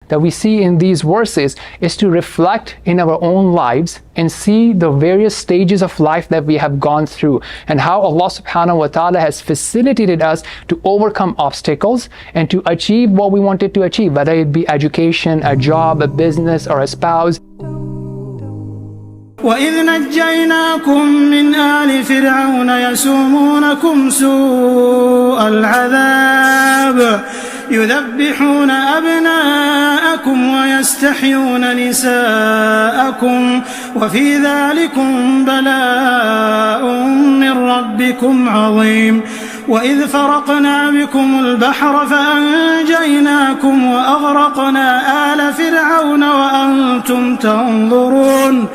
that we see in these verses is to reflect in our own lives and see the various stages of life that we have gone through and how Allah subhanahu wa ta'ala has facilitated us to overcome obstacles and to achieve what we wanted to achieve, whether it be education, a job, a business, or a spouse. وَإِذْ نَجَّيْنَاكُمْ مِنْ آلِ فِرْعَوْنَ يَسُومُونَكُمْ سُوءَ الْعَذَابِ يُذَبِّحُونَ أَبْنَاءَكُمْ وَيَسْتَحْيُونَ نِسَاءَكُمْ وَفِي ذَلِكُمْ بَلَاءٌ مِّن رَّبِّكُمْ عَظِيمٌ وَإِذْ فَرَقْنَا بِكُمُ الْبَحْرَ فَأَنجَيْنَاكُمْ وَأَغْرَقْنَا آلَ فِرْعَوْنَ وَأَنتُمْ تَنظُرُونَ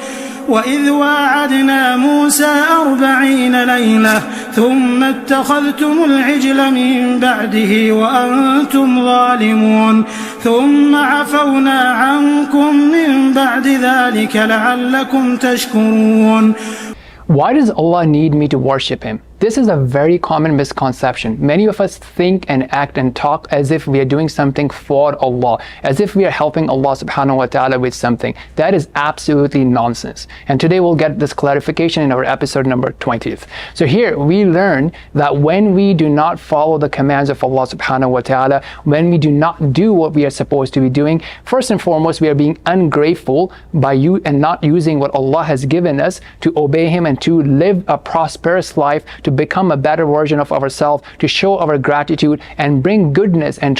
وَإِذْ وَاعَدْنَا مُوسَى 40 لَيْلَةً ثُمَّ اتَّخَذْتُمُ الْعِجْلَ مِن بَعْدِهِ وَأَنتُمْ ظَالِمُونَ ثُمَّ عَفَوْنَا عَنكُم مِّن بَعْدِ ذَلِكَ لَعَلَّكُمْ تَشْكُرُونَ. Why does Allah need me to worship Him? This is a very common misconception. Many of us think and act and talk as if we are doing something for Allah, as if we are helping Allah subhanahu wa ta'ala with something. That is absolutely nonsense. And today we'll get this clarification in our episode number 20th. So here we learn that when we do not follow the commands of Allah subhanahu wa ta'ala, when we do not do what we are supposed to be doing, first and foremost, we are being ungrateful by you and not using what Allah has given us to obey Him and to live a prosperous life, to become a better version of ourselves, to show our gratitude and bring goodness and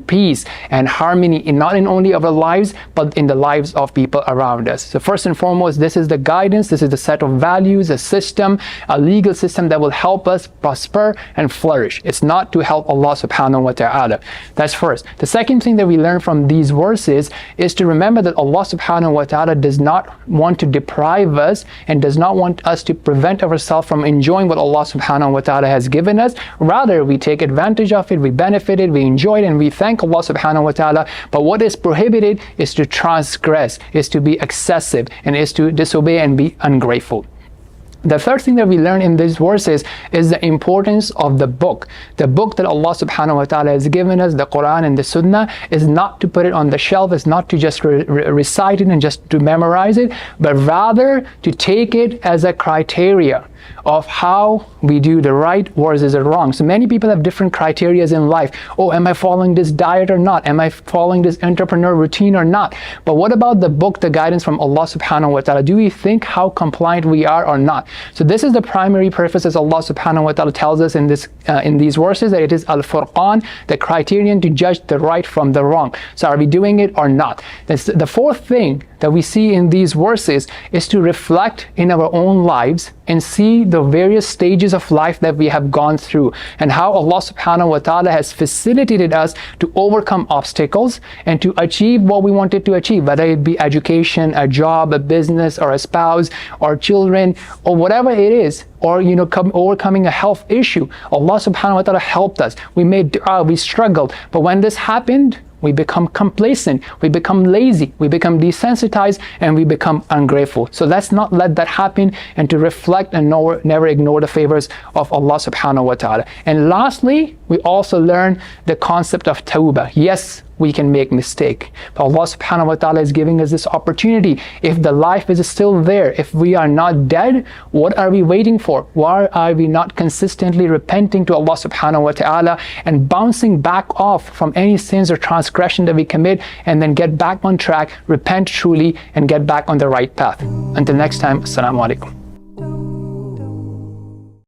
peace and harmony in not in only our lives but in the lives of people around us. So first and foremost, this is the guidance, this is the set of values, a system, a legal system that will help us prosper and flourish. It's not to help Allah subhanahu wa ta'ala. That's first. The second thing that we learn from these verses is to remember that Allah subhanahu wa ta'ala does not want to deprive us and does not want us to prevent ourselves from enjoying what Allah subhanahu wa ta'ala has given us. Rather, we take advantage of it, we benefit it, we enjoy it, and we thank Allah subhanahu wa ta'ala. But what is prohibited is to transgress, is to be excessive, and is to disobey and be ungrateful. The third thing that we learn in these verses is the importance of the book. The book that Allah subhanahu wa ta'ala has given us, the Quran and the Sunnah, is not to put it on the shelf, is not to just recite it and just to memorize it, but rather to take it as a criteria of how we do the right versus the wrong. So many people have different criteria in life. Oh, am I following this diet or not? Am I following this entrepreneur routine or not? But what about the book, the guidance from Allah subhanahu wa ta'ala? Do we think how compliant we are or not? So this is the primary purpose, as Allah subhanahu wa ta'ala tells us in these verses, that it is al-Furqan, the criterion to judge the right from the wrong. So are we doing it or not? The fourth thing that we see in these verses is to reflect in our own lives and see the various stages of life that we have gone through and how Allah subhanahu wa ta'ala has facilitated us to overcome obstacles and to achieve what we wanted to achieve, whether it be education, a job, a business, or a spouse, or children, or whatever it is, or overcoming a health issue. Allah subhanahu wa ta'ala helped us. We made dua, we struggled, but when this happened, we become complacent, we become lazy, we become desensitized, and we become ungrateful. So let's not let that happen, and to reflect and never ignore the favors of Allah subhanahu wa ta'ala. And lastly, we also learn the concept of tawbah. Yes, we can make mistake, but Allah subhanahu wa ta'ala is giving us this opportunity. If the life is still there, if we are not dead, what are we waiting for? Why are we not consistently repenting to Allah subhanahu wa ta'ala and bouncing back off from any sins or transgression that we commit, and then get back on track, repent truly, and get back on the right path? Until next time, Assalamu alaikum.